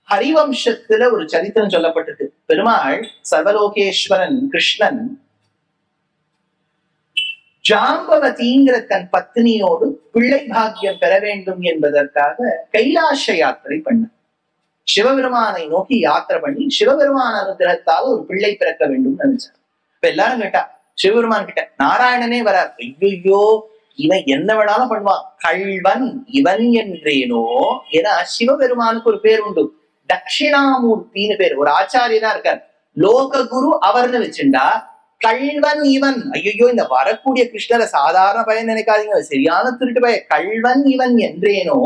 ஹரிவம்சத்துல ஒரு சரித்திரம் சொல்லப்பட்டிருக்கு. பெருமாள் சர்வலோகேஸ்வரன் கிருஷ்ணன் ஜாம்பவதிங்கிற தன் பத்னியோடு பிள்ளை பாக்கியம் பெற வேண்டும் என்பதற்காக கைலாச யாத்திரை பண்ண சிவபெருமானை நோக்கி யாத்திரை பண்ணி சிவபெருமான அனுகிரகத்தால் ஒரு பிள்ளை பிறக்க வேண்டும் நினைச்சார். இப்ப எல்லாரும் கேட்டா சிவபெருமான் கிட்ட நாராயணனே வரார். ஐயோ இவன் என்ன வேணாலும் பண்ணுவான், கள்வன் இவன் என்றேனோ. ஏன்னா சிவபெருமானுக்கு ஒரு பேர் உண்டு, தட்சிணாமூர்த்தின்னு பேர். ஒரு ஆச்சாரியனா இருக்கார், லோக குரு அவர்னு வச்சுண்டா கள்வன் இவன். ஐயோ இந்த வரக்கூடிய கிருஷ்ணரை சாதாரண பையன் நினைக்காதீங்க, சரியான திருட்டு பையன். கள்வன் இவன் என்றேனோ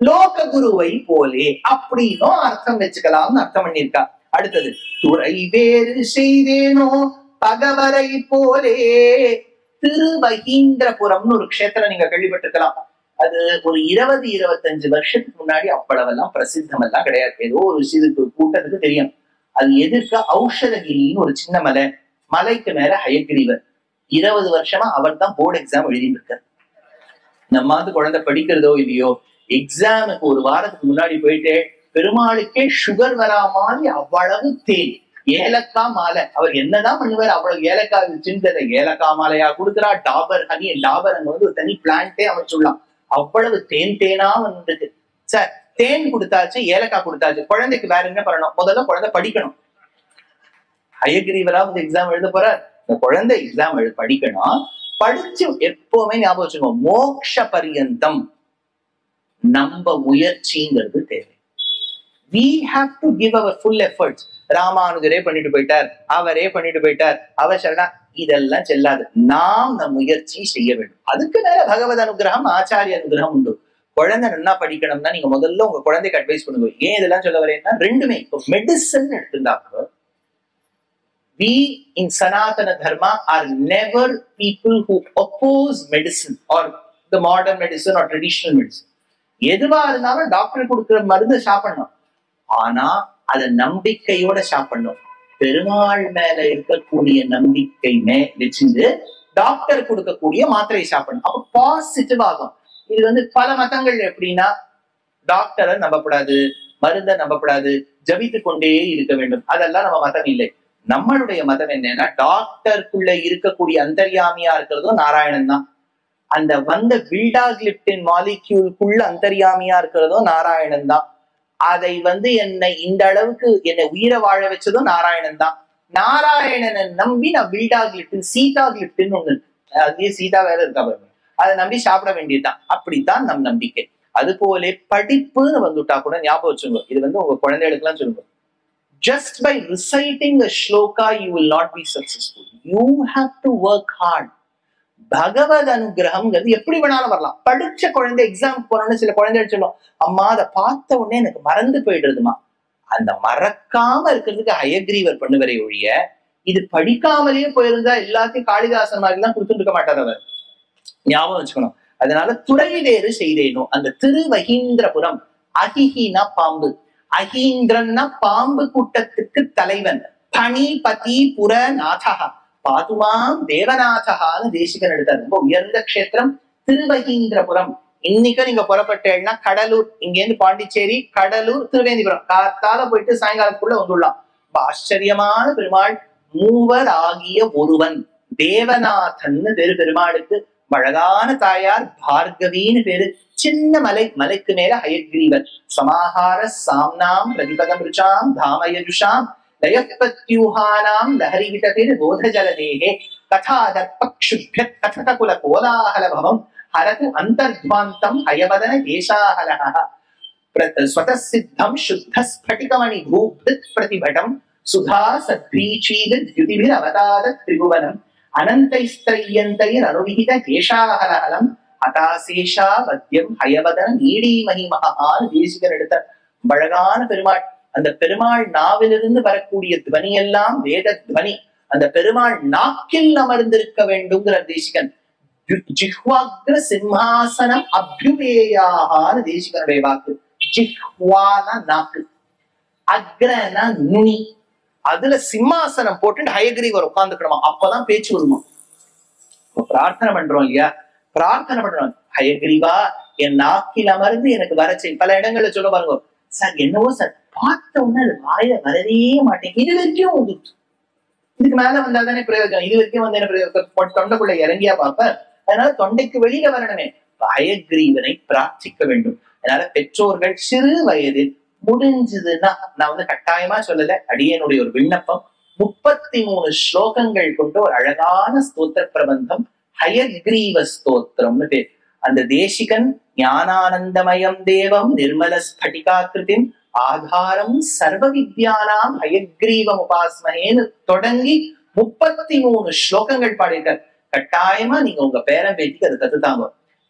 லோக குருவை போலே அப்படின்னும் அர்த்தம் வச்சுக்கலாம்னு அர்த்தம் பண்ணியிருக்கா. அடுத்தது துறை வேறு செய்தேனோ பகவரை போலே. திருவகீந்திரபுரம்னு ஒரு க்ஷேத்திரம் நீங்க கேள்விப்பட்டிருக்கலாம். அது ஒரு 20-25 வருஷத்துக்கு முன்னாடி அவ்வளவெல்லாம் பிரசித்தம் எல்லாம் கிடையாது. ஏதோ ஒரு சிறு கூட்டத்துக்கு தெரியும். அது எதிர்க்க ஔஷதகிரின்னு ஒரு சின்ன மலை, மலைக்கு மேல ஹயகிரிவர். 20 வருஷமா அவர் தான் போர்டு எக்ஸாம் எழுதிட்டு இருக்காரு. நம்மாவது குழந்தை படிக்கிறதோ இல்லையோ, எக்ஸாமுக்கு ஒரு வாரத்துக்கு முன்னாடி போயிட்டு பெருமாளுக்கே சுகர் வரா மாதிரி அவ்வளவு தேன், ஏலக்காய் மாலை. அவர் என்னதான் பண்ணுவார், அவ்வளவு ஏலக்காய் சிந்ததை ஏலக்காய் மாலையா கொடுக்குறா. டாபர் ஹனி, டாபர் அங்க வந்து ஒரு தனி பிளான்ட்டே அமைச்சுடலாம். அவ்வளவு தேனா வந்துருக்கு. சார் தேன் கொடுத்தாச்சு, ஏலக்காய் கொடுத்தாச்சு, குழந்தைக்கு வேற என்ன பண்ணணும்? முதல்ல குழந்தை படிக்கணும். ஹயகிரிவரா வந்து எக்ஸாம் எழுத போறார். இந்த குழந்தை எக்ஸாம் படிக்கணும். படிச்சு எப்பவுமே ஞாபகம் வச்சுக்கோங்க, மோக்ஷ பரியந்தம் நம்ம முயற்சிங்கிறது தேவை. We have to give our full efforts. ராமானுஜரே பண்ணிட்டு போயிட்டார், அவரே பண்ணிட்டு போயிட்டார், அவர் சரணா, இதெல்லாம் செல்லாது. நாம் நம் முயற்சி செய்ய வேண்டும். அதுக்கு மேல பகவத் அனுகிரகம் ஆச்சாரிய அனுகிரகம் உண்டு. குழந்தை நல்லா படிக்கணும்னா நீங்க முதல்ல உங்க குழந்தைக்கு அட்வைஸ் பண்ணுங்க. ஏன் இதெல்லாம் சொல்ல வரேன்னா, ரெண்டுமே இப்போ மெடிசன் எடுத்துட்டாங்க. We in Sanatana Dharma are never people who oppose medicine or the modern medicine or traditional medicine. எதுவா இருந்தாலும் டாக்டர் கொடுக்கிற மருந்து சாப்பிடணும், ஆனா அதை நம்பிக்கையோட சாப்பிடணும். பெருமாள் மேல இருக்கக்கூடிய நம்பிக்கை வச்சுட்டு டாக்டர் கொடுக்கக்கூடிய மாத்திரை சாப்பிடணும். அப்ப பாசிட்டிவ் ஆகும். இது வந்து பல மதங்கள் எப்படின்னா, டாக்டரை நம்பப்படாது, மருந்தை நம்பப்படாது, ஜபித்து கொண்டே இருக்க வேண்டும். அதெல்லாம் நம்ம மதம் இல்லை. நம்மளுடைய மதம் என்னன்னா, டாக்டருக்குள்ள இருக்கக்கூடிய அந்தர்யாமியா இருக்கிறதும் நாராயணன் தான். அந்த வந்த வில்டாகிலிப்டின் மாலிக்யூலுக்குள்ள அந்தர்யாமியா இருக்கிறதும் நாராயணன் தான். அதை வந்து என்னை இந்த அளவுக்கு என்னை உயிரை வாழ வச்சதும் நாராயணன் தான். நாராயணனை நம்பி நான் வில்டாகிலிப்டின் சீதாகிலிப்டின் ஒண்ணு, அதே சீதா வேற இருக்கா பாருங்க, அதை நம்பி சாப்பிட வேண்டியதுதான். அப்படித்தான் நம் நம்பிக்கை. அது போல படிப்புன்னு வந்துட்டா கூட ஞாபகம் வச்சுங்க. இது வந்து உங்க குழந்தைகளுக்கு எல்லாம் சொல்லுங்க, just by reciting a shloka you will not be successful. You have to work hard. பகவத் அனுகிரகம்ங்கிறது எப்படி வேணாலும் வரலாம். படிச்ச குழந்தை எக்ஸாம் போறோம்னு சில குழந்தைகள் சொல்லும், அம்மா அதை பார்த்த உடனே எனக்கு மறந்து போயிடுறதுமா. அந்த மறக்காம இருக்கிறதுக்கு ஹயகிரீவர் பண்ணுவரை ஒழிய, இது படிக்காமலேயே போயிருந்தா எல்லாத்தையும் காளிதாசன் மாதிரி எல்லாம் கொடுத்துட்டு இருக்க மாட்டார் அவர். ஞாபகம் வச்சுக்கணும். அதனால துறை வேறு செய்தேனோ. அந்த திருவகீந்திரபுரம், அகிஹினா பாம்பு, அகீந்திரன்னா பாம்பு கூட்டத்துக்கு தலைவன். பணிபதி புர நாதகா பாதுமாம் தேவநாதகான்னு தேசிகன் எடுத்தார். ரொம்ப உயர்ந்த க்ஷேத்திரம் திருவகீந்திரபுரம். இன்னைக்கு நீங்க புறப்பட்டேன்னா கடலூர், இங்க இருந்து பாண்டிச்சேரி, கடலூர், திருவேந்திபுரம் காத்தால போயிட்டு சாயங்காலத்துக்குள்ள வந்துடலாம். ஆச்சரியமான பெருமாள், மூவர் ஆகிய ஒருவன், தேவநாதன் பேரு பெருமாளுக்கு. அழகான தாயார் பார்கவின்னு பேரு. சின்ன மலை, மலைக்கு மேல ஹயகிரீவன். சமாஹார சாம்னாம் பிரதிபதம் ருச்சாம் தாமயஜுஷாம் லயப்பத்யூஹானாம் லஹரிவிடதிர் போதஜலதேஹே கதாதர்பக்ஷுப்யத் கதககுல கோலாஹலபவம் ஹரது அந்தர்த்வாந்தம் ஹயவதன தேசாஹலஹ ஸ்வதசித்தம் சுத்தஸ்படிகமணி பூப்தித் பிரதிபடம் சுதா சத்ரீச்சீத் த்யுதிபிர் அவதாத திரிபுவனம் அனந்தைஸ்திரையந்தைர் அனுவிஹித கேசாஹலஹலம் அதாசேஷா வத்தியம் ஹயவதன நீடி மகிமஹான்னு தேசிகர் எடுத்த அழகான பெருமாள். அந்த பெருமாள் நாவிலிருந்து வரக்கூடிய துவனி எல்லாம் வேத துவனி. அந்த பெருமாள் நாக்கில் அமர்ந்திருக்க வேண்டும்ங்கிற தேசிகன். ஜிஹ்வாக்ர சிம்ஹாசனம் அபியுபேயான்னு தேசிகனுடைய வாக்கு. ஜிஹ்வானா நாக்கு, அக்ரனா நுனி, அதுல சிம்மாசனம் போட்டு ஹயகிரீவர் உட்கார்ந்துக்கணுமா, அப்பதான் பேச்சு வருமா. பிரார்த்தனை பண்றோம் இல்லையா, பிரார்த்தனை பண்றோம், ஹயகிரீவா என் நாக்கில் அமர்ந்து எனக்கு வரச்சை. பல இடங்கள்ல சொல்ல பாருங்க, சார் என்னவோ சார் பார்த்த உடனே அது வாயில வரவே மாட்டேன். இது வரைக்கும் வந்துட்டு இதுக்கு மேல வந்தாதானே பிரயோஜனம். இது வரைக்கும் வந்து என்ன பிரயோஜனம்? தொண்டைக்குள்ள இறங்கியா பாப்ப. அதனால தொண்டைக்கு வெளியில வரணுமே. ஹயக்ரீவனை பிரார்த்திக்க வேண்டும். அதனால பெற்றோர்கள் சிறு வயதில் முடிஞ்சதுன்னா, நான் வந்து கட்டாயமா சொல்லல, அடியனுடைய ஒரு விண்ணப்பம், 33 ஸ்லோகங்கள் கொண்ட ஒரு அழகான ஸ்தோத்திர பிரபந்தம் ஹயக்ரீவ ஸ்தோத்திரம்னு பேர். அந்த தேசிகன் ஞானானந்தமயம் தேவம் நிர்மல ஸ்படிகாக்கிருதிம் ஆதாரம் சர்வ வித்யானாம் ஹயக்ரீவம் உபாஸ்மஹேன்னு தொடங்கி 33 ஸ்லோகங்கள் பாடிட்டார். கட்டாயமா நீங்க உங்க பேரன் பேத்திக்கு அதை கத்துத்தாங்க.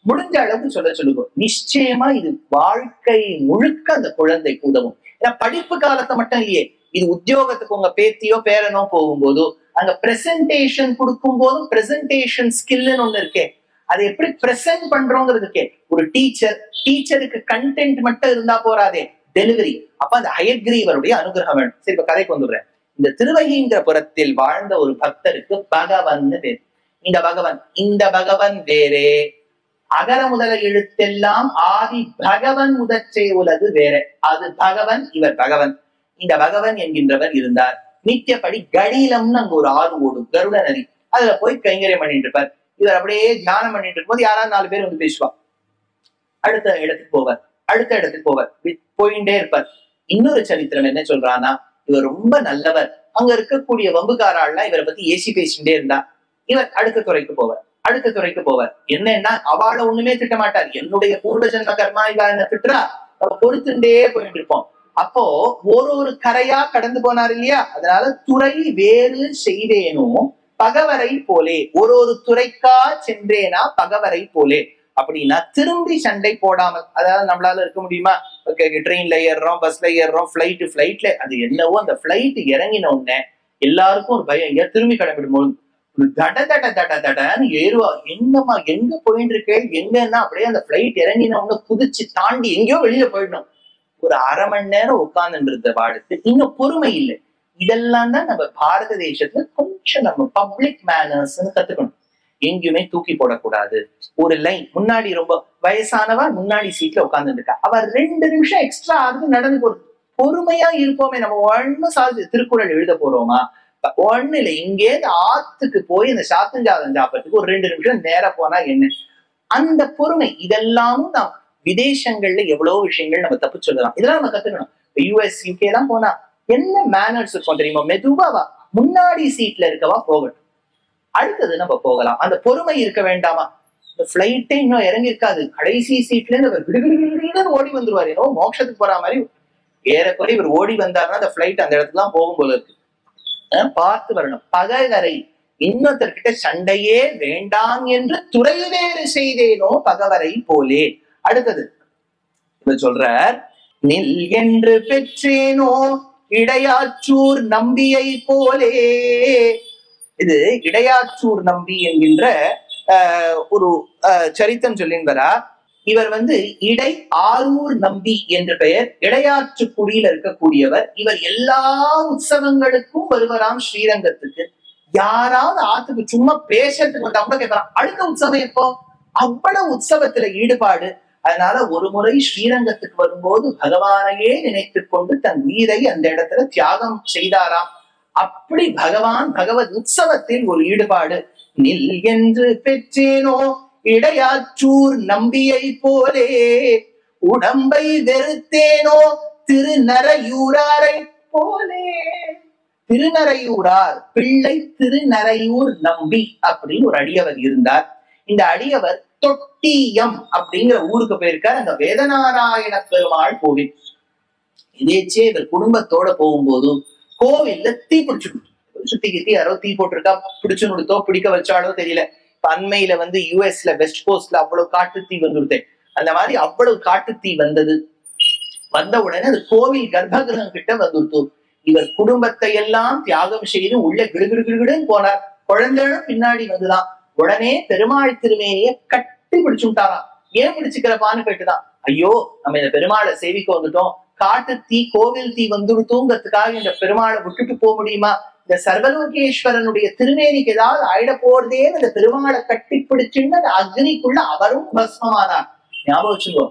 முடிஞ்ச அளவுக்கு சொல்லுங்க. நிச்சயமா இது வாழ்க்கை முழுக்க அந்த குழந்தைக்கு உதவும். ஏன்னா படிப்பு காலத்தை மட்டும் இல்லையே, இது உத்தியோகத்துக்கு உங்க பேத்தியோ பேரனோ போகும்போதோ அங்க பிரசன்டேஷன் கொடுக்கும் போதும் பிரசன்டேஷன் ஸ்கில்னு ஒண்ணு இருக்கே, அதை எப்படி பிரசன்ட் பண்றோங்கிறதுக்கே ஒரு டீச்சருக்கு கண்டென்ட் மட்டும் இருந்தா போறாதே, டெலிவரி. அப்ப அந்த ஹயக்ரீவருடைய அனுகிரகம் வேணும். சரி, இப்ப கதைக்கு வந்துடுறேன். இந்த திருவகீந்திரபுரத்தில் வாழ்ந்த ஒரு பக்தருக்கு பகவன் பேர். இந்த பகவன் வேறே, அகர முதல எழுத்தெல்லாம் ஆதி பகவன் முதற்றே உலகு வேற. அது பகவன், இவர் பகவன். இந்த பகவன் என்கின்றவர் இருந்தார். நித்தியப்படி கடிலம்னு அங்க ஒரு ஆறு ஓடும், கருட நதி. அதுல போய் கைங்கரியம் பண்ணிட்டு இருப்பார். இவர் அப்படியே தியானம் பண்ணிட்டு இருக்கும்போது யாராவது 4 பேர் வந்து பேசுவா. அடுத்த இடத்துக்கு போவார், போயிட்டே இருப்பார். இன்னொரு சரித்திரம் என்ன சொல்றான்னா, இவர் ரொம்ப நல்லவர். அங்க இருக்கக்கூடிய வம்புக்காராள்லாம் இவரை பத்தி ஏசி பேசிட்டே இருந்தா. இவர் அடுத்த துறைக்கு போவார். என்னன்னா, அவளை ஒண்ணுமே திட்ட மாட்டார். என்னுடைய பூர்வ ஜென்ம கர்மா இவ என்ன திட்டுறா, நம்ம பொறுத்துட்டே போயிட்டு இருப்போம். அப்போ ஒரு கரையா கடந்து போனார் இல்லையா, அதனால துறை வேறு செய்தேனோ பகவரை போலே, ஒரு துறைக்கா சென்றேனா பகவரை போலே. அப்படின்னா திரும்பி சண்டை போடாமல், அதாவது நம்மளால இருக்க முடியுமா? ட்ரெயின்ல ஏறுறோம், பஸ்ல ஏறுறோம், பிளைட்ல அது என்னவோ அந்த பிளைட் இறங்கின உடனே எல்லாருக்கும் ஒரு பயம், எங்க திரும்பி கிளம்பிடுமோ, தடன்னு ஏறுவா. என்னம்மா எங்க போயிட்டு இருக்கே, எங்கன்னா அப்படியே அந்த பிளைட் இறங்கின உடனே குதிச்சு தாண்டி எங்கேயோ வெளியில போயிடணும். ஒரு அரை மணி நேரம் உட்கார்ந்து இருந்த வாடுத்து இன்னும் பொறுமை இல்லை. இதெல்லாம் தான் நம்ம பாரத தேசத்துல கொஞ்சம் நம்ம பப்ளிக் மேனர்ஸ் கத்துக்கணும். எங்கேயுமே தூக்கி போடக்கூடாது. ஒரு லைன் முன்னாடி, ரொம்ப வயசானவா முன்னாடி சீட்ல உட்கார்ந்து இருக்கா, அவர் 2 நிமிஷம் எக்ஸ்ட்ரா ஆகுது நடந்து போறது. பொறுமையா இருப்போமே. நம்ம ஒன்னும் சாதிச்சு திருக்குறள் எழுத போறோமா? ஒண்ணு இல்லை. இங்கே ஆத்துக்கு போய் இந்த சாத்தஞ்சாதம் சாப்பிட்றதுக்கு ஒரு 2 நிமிஷம் நேரம் போனா என்ன? அந்த பொறுமை, இதெல்லாமும் நாம் விதேசங்கள்ல எவ்வளவு விஷயங்கள் நம்ம தப்பு சொல்லலாம். இதெல்லாம் நம்ம கத்துக்கணும். US UK எல்லாம் போனா என்ன மேனர்ஸ் இருக்கும் தெரியுமா? மெதுவாவா முன்னாடி சீட்ல இருக்கவா போகட்டும், அடுத்தது நம்ம போகலாம். அந்த பொறுமை இருக்க வேண்டாமா? இந்த பிளைட்டே இன்னும் இறங்கி இருக்காது, கடைசி சீட்ல இருந்து ஓடி வந்துருவாரு. ஏதோ மோட்சத்துக்கு போற மாதிரி ஏறக்குறை இவர் ஓடி வந்தாருன்னா அந்த பிளைட் அந்த இடத்துல தான் போகும் போல இருக்கு. பார்த்து வரணும். பகைவரை, இன்னொருத்தர்கிட்ட சண்டையே வேண்டாம் என்று துறை வேறு செய்தேனோ பகவரை போலே. அடுத்தது இவர் சொல்றார், நில் என்று பெற்றேனோ இடையாற்றூர் நம்பியை போலே. இது இடையாற்றூர் நம்பி என்கின்ற ஒரு சரித்தம் சொல்லின்வரா. இவர் வந்து இடை ஆரூர் நம்பி என்ற பெயர், இடையாற்று குடியில் இருக்கக்கூடியவர். இவர் எல்லா உற்சவங்களுக்கும் வருவராம் ஸ்ரீரங்கத்துக்கு. யாராவது ஆத்துக்கு சும்மா பேசுறதுக்கு வந்தா கூட கேட்கலாம், அடுத்த உற்சவம் எப்போ? அவ்வளவு உற்சவத்துல ஈடுபாடு. அதனால ஒரு முறை ஸ்ரீரங்கத்துக்கு வரும்போது பகவானையே நினைத்து கொண்டு தன் உயிரை அந்த இடத்துல தியாகம் செய்தாராம். அப்படி பகவத் உற்சவத்தில் ஒரு ஈடுபாடு. நில் என்று பெற்றேனோ இடையாற்றூர் நம்பியை போலே, உடம்பை வெறுத்தேனோ திருநரையூராரை போலே. திருநரையூரார் பிள்ளை திருநரையூர் நம்பி அப்படின்னு ஒரு அடியவர் இருந்தார். இந்த அடியவர் தொட்டியம் அப்படிங்கிற ஊருக்கு போயிருக்கார். அந்த வேதநாராயண பெருமாள் கோவில். இதேச்சே இவர் குடும்பத்தோட போகும்போது கோவில்ல தீ பிடிச்சுடுச்சு. சுத்தி கித்தி யாரோ தீ போட்டிருக்கா, பிடிச்சு கொடுத்தோ பிடிக்க வச்சாலோ தெரியல. அண்மையில வந்து யுஎஸ்ல வெஸ்ட் கோஸ்ட்ல அவ்வளவு காட்டு தீ வந்துடுத்தேன். அந்த மாதிரி அவ்வளவு காட்டு தீ வந்த உடனே அது கோவில் கர்ப்பகிரகம் கிட்ட வந்துடுத்து. இவர் குடும்பத்தை எல்லாம் தியாகம் செய்து உள்ள கிடுகிடுன்னு போனார். குழந்தைகளும் பின்னாடி வந்துதான். உடனே பெருமாள் திருமேனிய கட்டி பிடிச்சுட்டாராம். ஏன் பிடிச்சுக்கிறப்பான்னு கேட்டுதான். ஐயோ, நம்ம இந்த பெருமாளை சேவிக்க வந்துட்டோம், காட்டு தீ கோவில் தீ வந்துடுத்தூங்கிறதுக்காக இந்த பெருமாளை விட்டுட்டு போக முடியுமா? இந்த சர்வலோகேஸ்வரனுடைய திருமேனிக்கு ஏதாவது ஆயிட போறதேன்னு இந்த பெருமாளை கட்டி பிடிச்சுன்னு அந்த அக்னிக்குள்ள அவரும் பஸ்மமானார். ஞாபகம் வச்சுக்கோ,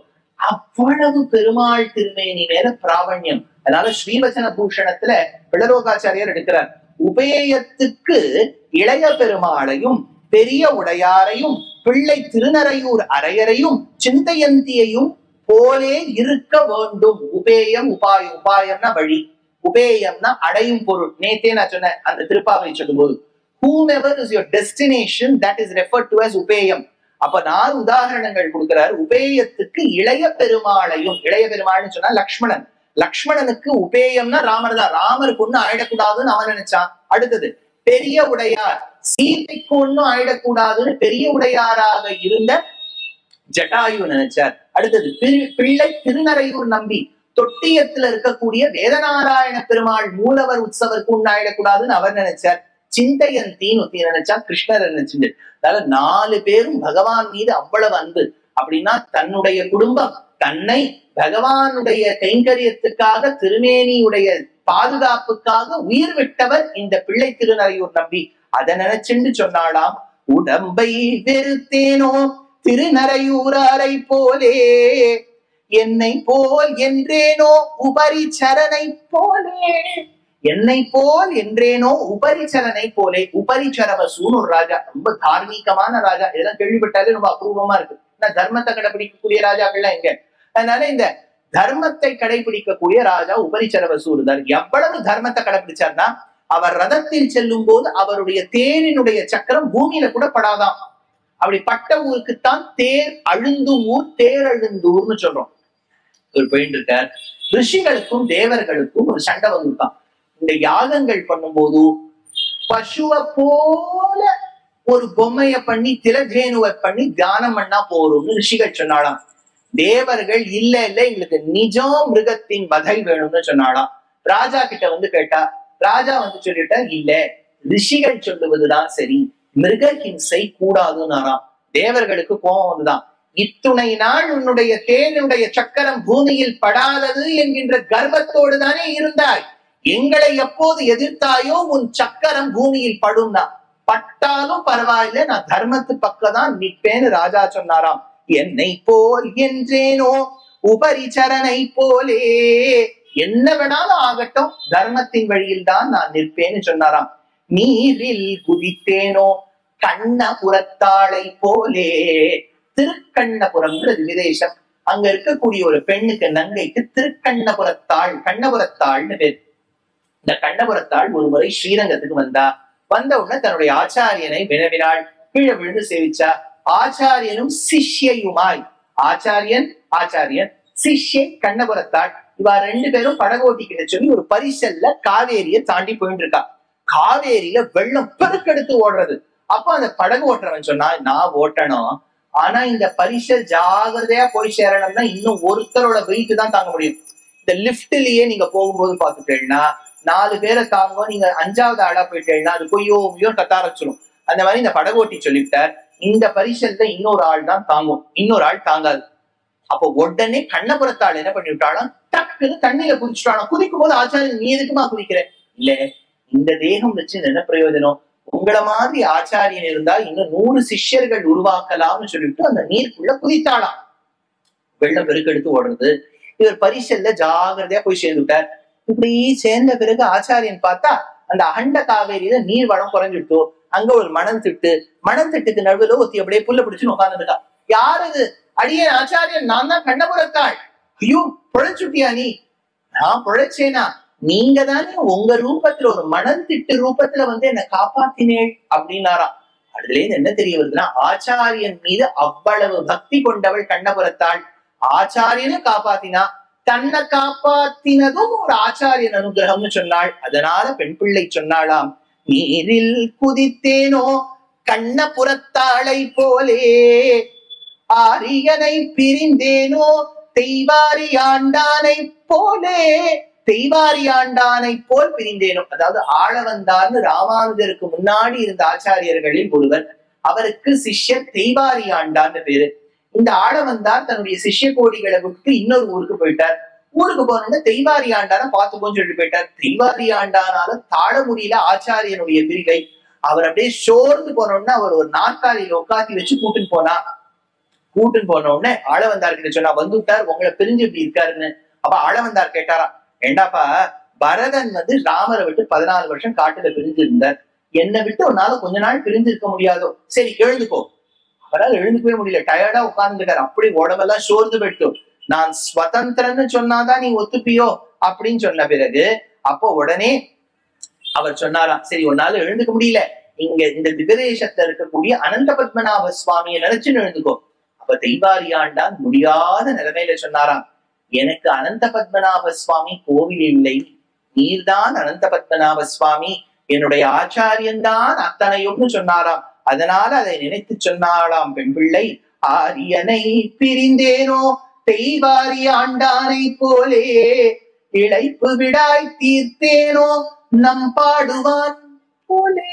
அவ்வளவு பெருமாள் திருமேனி மேல பிராவண்யம். அதனால ஸ்ரீவச்சன பூஷணத்துல பிளரோகாச்சாரியார் எடுக்கிறார், உபேயத்துக்கு இளைய பெருமாளையும் பெரிய உடையாரையும் பிள்ளை திருநறையூர் அரையரையும் சிந்தையந்தியையும் போலே இருக்க வேண்டும். உபேயம் உபாயம், உபாயம்னா வழி, உபேயம்னா அடையும் பொருள். நேத்தே நான் சொன்னேன் அந்த திருப்பாவை சொல்லும் போது, whomever is your destination, that is referred to as உபேயம். அப்ப 4 உதாரணங்கள் கொடுக்கிறார். உபேயத்துக்கு இளைய பெருமாளையும், இளைய பெருமாள்னு சொன்னா லக்ஷ்மணன், லக்ஷ்மணனுக்கு உபேயம்னா ராமர் தான், ராமருக்கு ஒண்ணு ஆயிடக்கூடாதுன்னு அவன் நினைச்சான். அடுத்தது பெரிய உடையார், சீதைக்கு ஒண்ணும் ஆயிடக்கூடாதுன்னு பெரிய உடையாராக இருந்த ஜட்டாயு நினைச்சார். அடுத்தது பிள்ளை திருநறையூர் நம்பி, தொட்டியத்துல இருக்கக்கூடிய வேதநாராயண பெருமாள் மூலவர் உற்சவருக்கு உண்டாயிடக்கூடாதுன்னு அவர் நினைச்சார். சிந்தையந்தின்னு நினைச்சா கிருஷ்ணர் நினைச்சு. அதாவது 4 பேரும் பகவான் மீது அவ்வளவு அன்பு. அப்படின்னா தன்னுடைய குடும்பம் தன்னை பகவானுடைய கைங்கரியத்துக்காக, திருமேனியுடைய பாதுகாப்புக்காக உயிர் விட்டவர் இந்த பிள்ளை திருநறையூர் நம்பி. அதை நினைச்சுன்னு சொன்னாலாம், உடம்பை வெறுத்தேனோ திருநறையூராரை போலே, என்னை போல் என்றேனோ உபரிச்சரனை போலே, என்னை போல் என்றேனோ உபரிச்சரனை போலே. உபரிச்சரவசூன்னு ஒரு ராஜா, ரொம்ப தார்மீகமான ராஜா. இதெல்லாம் கேள்விப்பட்டாலே ரொம்ப அபூர்வமா இருக்கு. தர்மத்தை கடைபிடிக்கக்கூடிய ராஜாக்கள்லாம் எங்க? அதனால இந்த தர்மத்தை கடைபிடிக்கக்கூடிய ராஜா உபரிச்சரவசூர். எவ்வளவு தர்மத்தை கடைபிடிச்சார்னா, அவர் ரதத்தில் செல்லும் போது அவருடைய தேரினுடைய சக்கரம் பூமியில கூட படாதாம். அப்படி பட்ட ஊருக்குத்தான் தேர் அழுந்தும் ஊர், தேரழுந்தூர்னு சொல்றோம். ஒரு பெயின் இருக்கார். ரிஷிகளுக்கும் தேவர்களுக்கும் ஒரு சண்டை வந்துட்டான். இந்த யாகங்கள் பண்ணும்போது பசுவை போல ஒரு பொம்மைய பண்ணி திலதேனுவை பண்ணி தியானம் பண்ணா போறோம்னு ரிஷிகள் சொன்னாலாம். தேவர்கள் இல்ல இல்ல எங்களுக்கு நிஜம் மிருகத்தின் வதை வேணும்னு சொன்னாலாம். ராஜா கிட்ட வந்து கேட்டா, ராஜா வந்து சொல்லிட்டா, இல்ல ரிஷிகள் சொல்லுவதுதான் சரி, மிருக ஹிம்சை கூடாதுன்னாராம். தேவர்களுக்கு கோபம் வந்துதான். இத்துணை நாள் உன்னுடைய தேனுடைய சக்கரம் பூமியில் படாதது என்கின்ற கர்வத்தோடு தானே இருந்தாய். எங்களை எப்போது எதிர்த்தாயோ உன் சக்கரம் பூமியில் படும் தான். பட்டாலும் பரவாயில்ல, நான் தர்மத்து பக்கம்தான் நிற்பேன்னு ராஜா சொன்னாராம். என்னை போல் என்றேனோ உபரிச்சரனை போலே, என்ன வேணாலும் ஆகட்டும் தர்மத்தின் வழியில் தான் நான் நிற்பேன்னு சொன்னாராம். நீரில் குதித்தேனோ கண்ணபுரத்தாளை போலே. திருக்கண்ணபுரம்ன்றது விதேசம். அங்க இருக்கக்கூடிய ஒரு பெண்ணுக்கு, நங்கைக்கு திருக்கண்ணபுரத்தாள், கண்ணபுரத்தாள்னு பேர். இந்த கண்ணபுரத்தாள் ஒரு முறை ஸ்ரீரங்கத்துக்கு வந்த உடனே தன்னுடைய ஆச்சாரியனை வினவினாள். கீழே விழுந்து சேவிச்சா. ஆச்சாரியனும் சிஷ்யையுமாய், ஆச்சாரியன் சிஷ்யை கண்ணபுரத்தாள், இவா 2 பேரும் படகோட்டி கிட்ட சொல்லி ஒரு பரிசல்ல காவேரிய தாண்டி போயிட்டு இருக்கா. காவேரியில வெள்ளம் பெருக்கெடுத்து ஓடுறது. அப்ப அந்த படகு ஓட்டுறவன் சொன்னா, நான் ஓட்டணும், ஆனா இந்த பரிசல் ஜாகிரதையா போய் சேரணும்னா இன்னும் ஒருத்தரோட வெயிட் தான் தாங்க முடியும். இந்த லிப்ட்லயே நீங்க போகும்போது பாத்துட்டேன்னா 4 பேரை தாங்கும், நீங்க 5வது ஆளா போயிட்டேன்னா அது கொய்யோ கத்த ஆரம்பிச்சிடும். அந்த மாதிரி இந்த படகோட்டி சொல்லிவிட்டார், இந்த பரிசல்ல இன்னொரு ஆள் தான் தாங்கும், இன்னொரு ஆள் தாங்காது. அப்போ உடனே கண்ணபுரத்தாள் என்ன பண்ணி விட்டாலும் டக்குன்னு தண்ணியில குதிச்சுட்டாலும். குதிக்கும் போது ஆச்சாரியன், நீ எதுக்குமா குதிக்கிற? இல்ல, இந்த தேகம் வச்சு என்ன பிரயோஜனம், உங்களை மாதிரி ஆச்சாரியன் இருந்தா இன்னும் 100 சிஷ்யர்கள் உருவாக்கலாம்னு சொல்லிட்டு அந்த நீருக்குள்ள குதித்தாளாம். வெள்ளம் பெருக்கெடுத்து ஓடுறது. இவர் பரிசல்ல ஜாகிரதையா போய் சேர்ந்துட்டார். இப்படி சேர்ந்த பிறகு ஆச்சாரியன் பார்த்தா அந்த அகண்ட காவேரியில நீர் வளம் குறைஞ்சிட்டு, அங்க ஒரு மணத்திட்டுக்கு நடுவுல ஒருத்தி அப்படியே புல்ல பிடிச்சுன்னு உட்கார்ந்துட்டா. யாரு இது? அடியே ஆச்சாரியன், நான் தான் கண்ணபுரத்தாள். ஐயோ, பொழைச்சுட்டியா நீ? நான் பொழைச்சேனா? நீங்க தானே உங்க ரூபத்துல, ஒரு மணத்திட்டு ரூபத்துல வந்து என்ன காப்பாத்தினேள் அப்படின்னாராம். அதுல இருந்து என்ன தெரிய வருதுன்னா, ஆச்சாரியன் மீது அவ்வளவு பக்தி கொண்டவள் கண்ணபுரத்தாள். ஆச்சாரியனை காப்பாத்தினா, தன்னை காப்பாத்தினதும் ஒரு ஆச்சாரியன் அனுகிரகம்னு சொன்னாள். அதனால பெண் பிள்ளை சொன்னாளாம், நீரில் குதித்தேனோ கண்ணபுரத்தாளை போலே, ஆரியனை பிரிந்தேனோ தெய்வாரி ஆண்டானை போலே. தெய்வாரி ஆண்டானை போல் பிரிந்தேனோ, அதாவது ஆளவந்தார்னு ராமானுஜருக்கு முன்னாடி இருந்த ஆச்சாரியர்களில் ஒருவர். அவருக்கு சிஷ்யர் தெய்வாரி ஆண்டான்னு பேரு. இந்த ஆளவந்தார் தன்னுடைய சிஷ்ய கோடிகளை விட்டு இன்னொரு ஊருக்கு போயிட்டார். ஊருக்கு போனோம்னா தெய்வாரி ஆண்டான பார்த்துக்கோன்னு சொல்லிட்டு போயிட்டார். தெய்வாரி ஆண்டானால தாழ முடியல ஆச்சாரியனுடைய பிரிவை. அவர் அப்படியே சோர்ந்து போனோம்னா அவர் ஒரு நாற்காலியில உட்காத்தி வச்சு கூட்டின்னு போனா. கூட்டுன்னு போன உடனே ஆளவந்தார்கிட்ட சொன்னா, வந்துட்டார், உங்களை பிரிஞ்சு இப்படி இருக்காருன்னு. அப்ப ஆளவந்தார் கேட்டாராம், ஏண்டாப்பா பரதன் ராமரை விட்டு 14 வருஷம் காட்டுல பிரிஞ்சு இருந்தார், என்னை விட்டு உன்னால கொஞ்ச நாள் பிரிஞ்சு இருக்க முடியாதோ, சரி எழுந்துக்கோ. அவரால் எழுந்துக்கவே முடியல, டயர்டா உட்கார்ந்துருக்காரு, அப்படி உடம்பெல்லாம் சோர்ந்து போயிட்டு. நான் ஸ்வதந்திரன்னு சொன்னாதான் நீ ஒத்துப்பியோ அப்படின்னு சொன்ன பிறகு அப்போ உடனே அவர் சொன்னாராம், சரி உன்னால எழுந்துக்க முடியல, இங்க இந்த திவ்யதேசத்துல இருக்கக்கூடிய அனந்த பத்மநாப சுவாமியை நினைச்சுன்னு எழுந்துக்கோ. அப்ப தெய்வாரியாண்டான் முடியாத நிலைமையில சொன்னாராம், எனக்கு அனந்த பத்மநாப சுவாமி கோவில் இல்லை, நீர்தான் அனந்த பத்மநாப சுவாமி, என்னுடைய ஆச்சாரியன்தான் அத்தனையும்னு சொன்னாராம். அதனால அதை நினைத்து சொன்னாலாம் பெண் பிள்ளை, ஆரியனை பிரிந்தேனோ தெய்வாரி ஆண்டானை போலே, இழைப்பு விடாய் தீர்த்தேனோ நம் பாடுவான் போலே.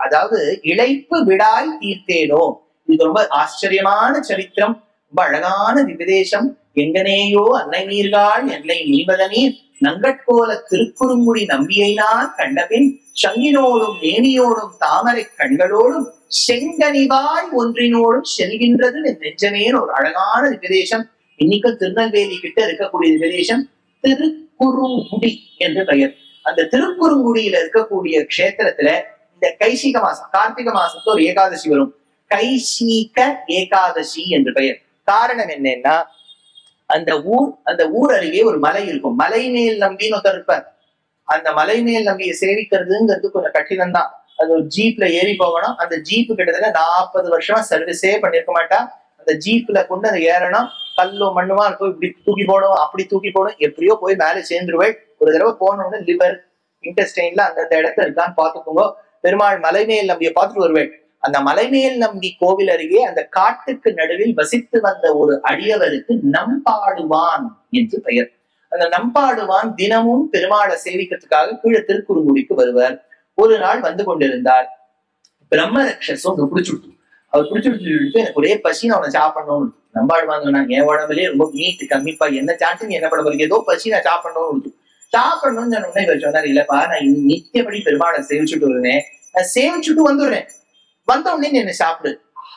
அதாவது இழைப்பு விடாய் தீர்த்தேனோ, இது ரொம்ப ஆச்சரியமான சரித்திரம், ரொம்ப அழகான விபதேசம். எங்கனேயோ அன்னை நீர்காள் என்னை நீர்வதனீர், நங்கட்கோல திருக்குறுங்குடி நம்பியை நான் கண்டபின், சங்கினோடும் நேனியோடும் தாமரை கண்களோடும் செங்கனிவாய் ஒன்றினோடும் செல்கின்றது நெஞ்சமேன்னு ஒரு அழகான விபதேசம். இன்னைக்கு திருநெல்வேலி கிட்ட இருக்கக்கூடிய விபதேசம் திருக்குறுங்குடி என்று பெயர். அந்த திருக்குறுங்குடியில இருக்கக்கூடிய க்ஷேத்திரத்துல இந்த கைசிக மாசம், கார்த்திகை மாசத்துல ஒரு ஏகாதசி வரும், கைசீக ஏகாதசி என்று பெயர். காரணம் என்னன்னா, அந்த ஊர் அருகே ஒரு மலை இருக்கும், மலை மேல் நம்பின்னு ஒருத்தர் இருப்பார். அந்த மலை மேல் நம்பியை சேவிக்கிறதுங்கிறது கொஞ்சம் கঠিனம் தான். அது ஒரு ஜீப்ல ஏறி போகணும். அந்த ஜீப்பு கிட்டத்தட்ட 40 வருஷமா சர்வீஸே பண்ணிருக்க மாட்டா. அந்த ஜீப்ல கொண்டு அதை ஏறணும், கல்லோ மண்ணுமா இருக்கும், இப்படி தூக்கி போடும், அப்படி தூக்கி போடும், எப்படியோ போய் மேலே சேர்ந்துருவேள். ஒரு தடவை போனோம்னு லிவர் இன்டெஸ்டைன்ல அந்தந்த இடத்துல இருக்கான்னு பாத்துக்கோங்க. பெருமாள் மலைமேல் நம்பியை பார்த்துட்டு வருவேள். அந்த மலைமேல் நம்பி கோவில் அருகே அந்த காட்டுக்கு நடுவில் வசித்து வந்த ஒரு அடியவருக்கு நம்பாடுவான் என்று பெயர். அந்த நம்பாடுவான் தினமும் பெருமாளை சேவிக்கிறதுக்காக கீழே திருக்குறுங்குடிக்கு வருவார். ஒரு நாள் வந்து கொண்டிருந்தார், பிரம்ம ரக்ஷசும் பிடிச்சுட்டு, அவர் பிடிச்சுட்டு எனக்கு ஒரே பசி, நான் அவனை சாப்பிடணும்னு. நம்பாடுவான் சொன்னா, என் உடம்புலயே ரொம்ப மீட்டு கம்மிப்பா, என்ன சாப்பிட்டு என்ன பண்ண போறீங்க, ஏதோ பசி, நான் சாப்பிடணும்னு. சாப்பிடணும்னு சொன்ன இவர் சொன்னார், இல்லப்பா நான் நித்தியப்படி பெருமாளை சேவிச்சுட்டு வருவேன், நான் சேவிச்சுட்டு வந்துடுறேன், வந்த உடனே என்ன சாப்பிடு.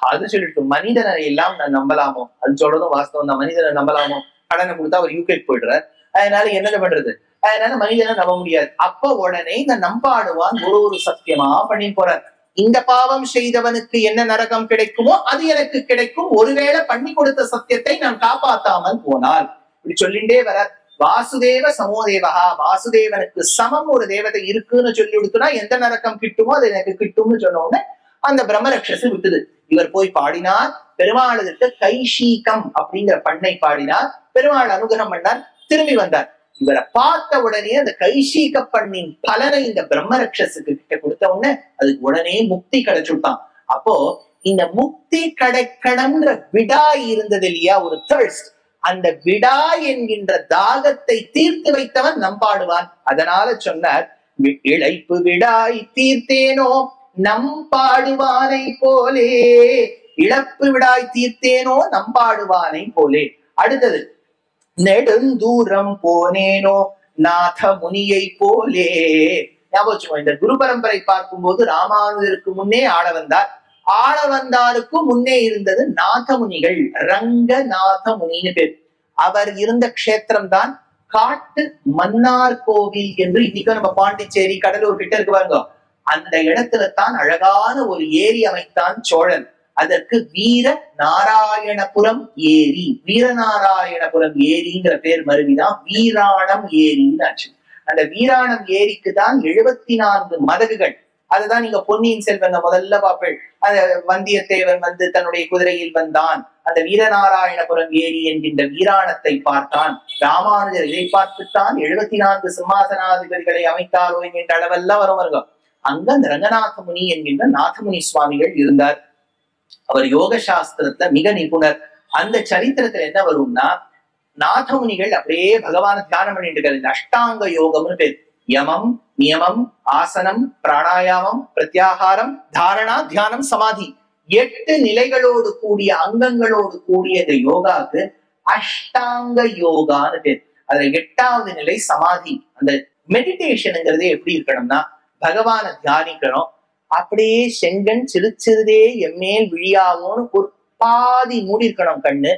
அது சொல்லிட்டு, மனிதனை எல்லாம் நான் நம்பலாமோ, அது சொல்றதும் வாஸ்தவம் தான், மனிதனை நம்பலாமோ, கடனை கொடுத்தா அவர் யூகே போயிடுறார், அதனால என்னது பண்றது, அதனால மனிதனை நம்ப முடியாது. அப்ப உடனே இந்த நம்பாடுவான் ஒரு சத்தியமா பண்ணி போறார், இந்த பாவம் செய்தவனுக்கு என்ன நரகம் கிடைக்குமோ அது எனக்கு கிடைக்கும், ஒருவேளை பண்ணி கொடுத்த சத்தியத்தை நான் காப்பாத்தாமல் போனால். இப்படி சொல்லிண்டே வர, வாசுதேவ சமோதேவகா, வாசுதேவனுக்கு சமம் ஒரு தேவதை இருக்குன்னு சொல்லி கொடுத்தனா எந்த நரகம் கிட்டுமோ அது எனக்கு கிட்டும்னு சொன்ன உடனே அந்த பிரம்மரக்ஷசு விட்டுது. இவர் போய் பாடினார், பெருமாளுக்கு கைஷீகம் அப்படிங்கிற பண்ணை பாடினார், பெருமாள் அனுகிரகம் பண்ணார், திரும்பி வந்தார். இவரை பார்த்த உடனே அந்த கைஷீக பண்ணின் பலனை இந்த பிரம்மரக்ஷசுக்கு கிட்ட கொடுத்த உடனே அதுக்கு உடனே முக்தி கிடைச்சுட்டான். அப்போ இந்த முக்தி கிடைக்கணும்ன்ற விடாய் இருந்தது இல்லையா, ஒரு தர்ஸ்ட், அந்த விடாய் என்கின்ற தாகத்தை தீர்த்து வைத்தவன் நம்பாடுவான். அதனால சொன்னார், இழைப்பு விடாய் தீர்த்தேனோ நம்பாடுவானை போலே, இழப்பு விடாய் தீர்த்தேனோ நம்பாடுவானை போலே. அடுத்தது, நெடுந்தூரம் போனேனோ நாத முனியை போலே. ஞாபகம், இந்த குரு பரம்பரை பார்க்கும்போது ராமானுஜருக்கு முன்னே ஆளவந்தார், ஆளவந்தாருக்கும் முன்னே இருந்தது நாதமுனிகள், ரங்கநாத முனின்னு பேர். அவர் இருந்த க்ஷேத்திரம் தான் காட்டு மன்னார் கோவில் என்று இன்னைக்கு நம்ம பாண்டிச்சேரி கடலூர் கிட்ட இருக்கு பாருங்க, அந்த இடத்துல தான் அழகான ஒரு ஏரி அமைத்தான் சோழன். அதற்கு வீர நாராயணபுரம் ஏரி, வீரநாராயணபுரம் ஏரிங்கிற பேர் மருவிதான் வீராணம் ஏரின்னு ஆச்சு. அந்த வீராணம் ஏரிக்கு தான் 74 மதகுகள். அதுதான் நீங்க பொன்னியின் செல்வன் முதல்ல பாப்பேன், அந்த வந்தியத்தேவன் தன்னுடைய குதிரையில் வந்தான், அந்த வீரநாராயணபுரம் ஏரி என்கின்ற வீராணத்தை பார்த்தான். ராமானுஜர் இதை பார்த்துத்தான் 74 சிம்மாசனாதிபதிகளை அமைத்தாரோ என்கின்ற அளவெல்லாம் வருவாங்க. அங்க அந்த ரங்கநாத முனி என்கின்ற நாதமுனி சுவாமிகள் இருந்தார். அவர் யோக சாஸ்திரத்துல மிக நிபுணர். அந்த சரித்திரத்துல என்ன வரும்னா, நாதமுனிகள் அப்படியே பகவான தியானம் பண்ணிட்டு இருக்காரு. இந்த அஷ்டாங்க யோகம்னு பேர். யமம், நியமம், ஆசனம், பிராணாயாமம், பிரத்யாகாரம், தாரணா, தியானம், சமாதி, 8 நிலைகளோடு கூடிய அங்கங்களோடு கூடிய இந்த யோகாவுக்கு அஷ்டாங்க யோகான்னு பேர். அதுல 8வது நிலை சமாதி. அந்த மெடிடேஷனுங்கிறதே எப்படி இருக்கணும்னா, பகவானை தியானிக்கணும், அப்படியே செங்கன் சிறு சிறுதே எம்மேல் விழியாகும்னு ஒரு பாதி மூடி இருக்கணும் கண்ணு.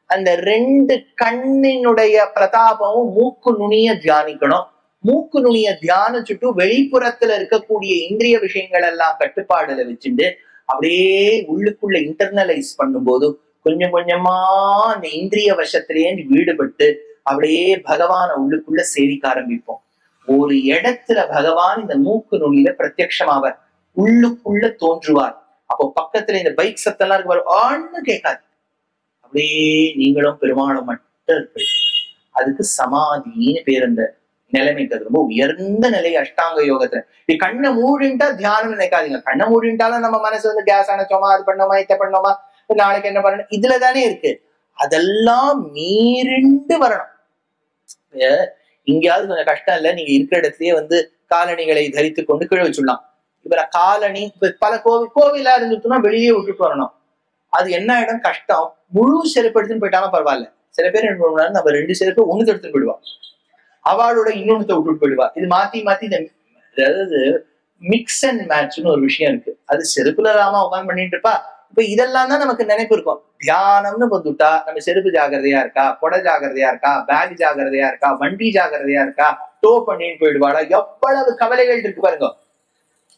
அந்த 2 கண்ணினுடைய பிரதாபமும் மூக்கு நுனிய தியானிக்கணும். மூக்கு நுனிய தியானிச்சுட்டு வெளிப்புறத்துல இருக்கக்கூடிய இந்திரிய விஷயங்கள் எல்லாம் கட்டுப்பாடுல வச்சுட்டு அப்படியே உள்ளுக்குள்ள இன்டர்னலைஸ் பண்ணும்போது கொஞ்சம் கொஞ்சமா அந்த இந்திரிய வசத்திலேருந்து வீடுபட்டு அப்படியே பகவான உள்ளுக்குள்ள சேவிக்க ஆரம்பிப்போம். ஒரு இடத்துல பகவான் இந்த மூக்கு நுனியில பிரத்யட்சமாவார், உள்ளுக்குள்ள தோன்றுவார். அப்போ பக்கத்துல இந்த பைக் சத்தெல்லாம் இருக்கு, ஆன்னு கேட்காது. அப்படியே நீங்களும் பெருமாளும் மட்டும் இருக்கு. அதுக்கு சமாதின்னு பேர். அந்த நிலைமைக்கு அது ரொம்ப உயர்ந்த நிலை அஷ்டாங்க யோகத்துல. இப்படி கண்ணை மூடின்ட்டா தியானம் நினைக்காதீங்க. கண்ணை மூடின்ட்டாலும் நம்ம மனசு வந்து கேஸ் அணைச்சோமா, அது பண்ணோமா, இத்த பண்ணோமா, நாளைக்கு என்ன பண்ணணும், இதுல தானே இருக்கு. அதெல்லாம் மீறிண்டு வரணும். இங்கேயாவது கொஞ்சம் கஷ்டம் இல்ல, நீங்க இருக்கிற இடத்துலயே வந்து காலணிகளை தரித்து கொண்டு கீழே வச்சுடலாம். இப்ப காலணி பல கோவிலா இருந்துட்டுனா வெளியே விட்டுட்டு வரணும். அது என்ன இடம் கஷ்டம். முழு செருப்பு எடுத்துன்னு போயிட்டாலும் பரவாயில்ல. சில பேர் என்ன பண்ணுவாங்க, நம்ம 2 செருப்பு ஒண்ணுக்கு எடுத்துன்னு போயிடுவா, அவளோட இன்னொன்னு விட்டுட்டு போயிடுவா. இது மாத்தி மாத்தி அதாவது மிக்ஸ் அண்ட் மேட்ச்னு ஒரு விஷயம் இருக்கு. அது செருப்புல இல்லாம உட்காந்து பண்ணிட்டு இருப்பா. இப்ப இதெல்லாம் தான் நமக்கு நினைப்பு இருக்கும். தியானம்னு வந்துட்டா நம்ம செருப்பு ஜாகிரதையா இருக்கா, கொடை ஜாகிரதையா இருக்கா, பேக் ஜாகிரதையா இருக்கா, வண்டி ஜாகிரதையா இருக்கா, டோ பண்ணின்னு போயிடுவாடா, எவ்வளவு கவலைகள் இருக்கு பாருங்க.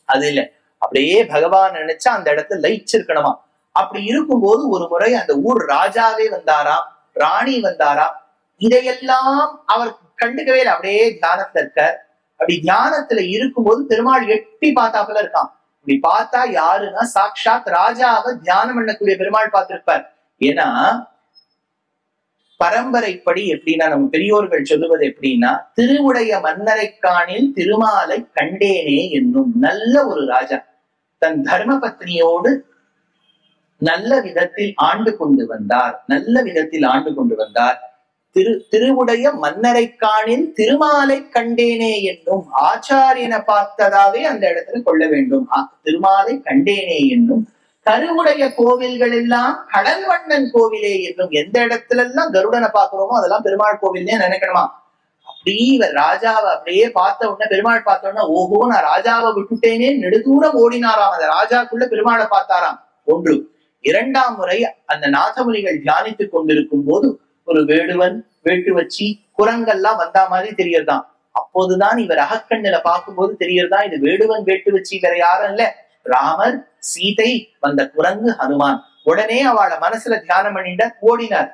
அது இல்ல, அப்படியே பகவான் நினைச்சா அந்த இடத்துல லயிச்சிருக்கணுமா. அப்படி இருக்கும்போது ஒரு முறை அந்த ஊர் ராஜாவே வந்தாராம், ராணி வந்தாராம். இதையெல்லாம் அவர் கண்டுக்கவே இல்லை. அப்படியே தியானத்துல இருக்க. அப்படி தியானத்துல இருக்கும்போது பெருமாள் எட்டி பார்த்தாப்புல இருக்கான். இப்படி பார்த்தா யாருன்னா சாட்சாத் ராஜாவை தியானம் பண்ணக்கூடிய பெருமாள் பார்த்திருப்பார். ஏன்னா பரம்பரைப்படி எப்படின்னா நம்ம பெரியோர்கள் சொல்லுவது எப்படின்னா, திருவுடைய மன்னரை காணில் திருமாலை கண்டேனே என்னும் நல்ல ஒரு ராஜா தன் தர்ம பத்னியோடு நல்ல விதத்தில் ஆண்டு கொண்டு வந்தார். நல்ல விதத்தில் ஆண்டு கொண்டு வந்தார். திருவுடைய மன்னரை காணில் திருமாலை கண்டேனே என்னும் ஆச்சாரியனை பார்த்ததாவே அந்த இடத்துல கொள்ள வேண்டும். திருமாலை கண்டேனே என்னும் கருவுடைய கோவில்கள் எல்லாம் கடல்வண்ணன் கோவிலே என்னும். எந்த இடத்துல எல்லாம் கருடனை பாக்குறோமோ அதெல்லாம் பெருமாள் கோவில்னே நினைக்கணுமா. அப்படி ராஜாவை அப்படியே பார்த்த உடனே, பெருமாள் பார்த்த உடனே ஓஹோ நான் ராஜாவை விட்டுட்டேனே நெடுதூரம் ஓடினாராம். அந்த ராஜாக்குள்ள பெருமாளை பார்த்தாராம். ஒன்று. 2ஆம் முறை அந்த நாதமுனிகள் தியானித்துக் கொண்டிருக்கும் போது ஒரு வேடுவன் வேட்டு வச்சு குரங்கெல்லாம் வந்தா மாதிரி தெரியறதான். அப்போதுதான் இவர் அகக்கண்ணில பார்க்கும்போது தெரியறதான், இது வேடுவன் வேட்டு வச்சு வேற யாரும் இல்ல, ராமர், சீதை, வந்த குரங்கு ஹனுமான். உடனே அவளை மனசுல தியானம் பண்ணிட்ட ஓடினார்.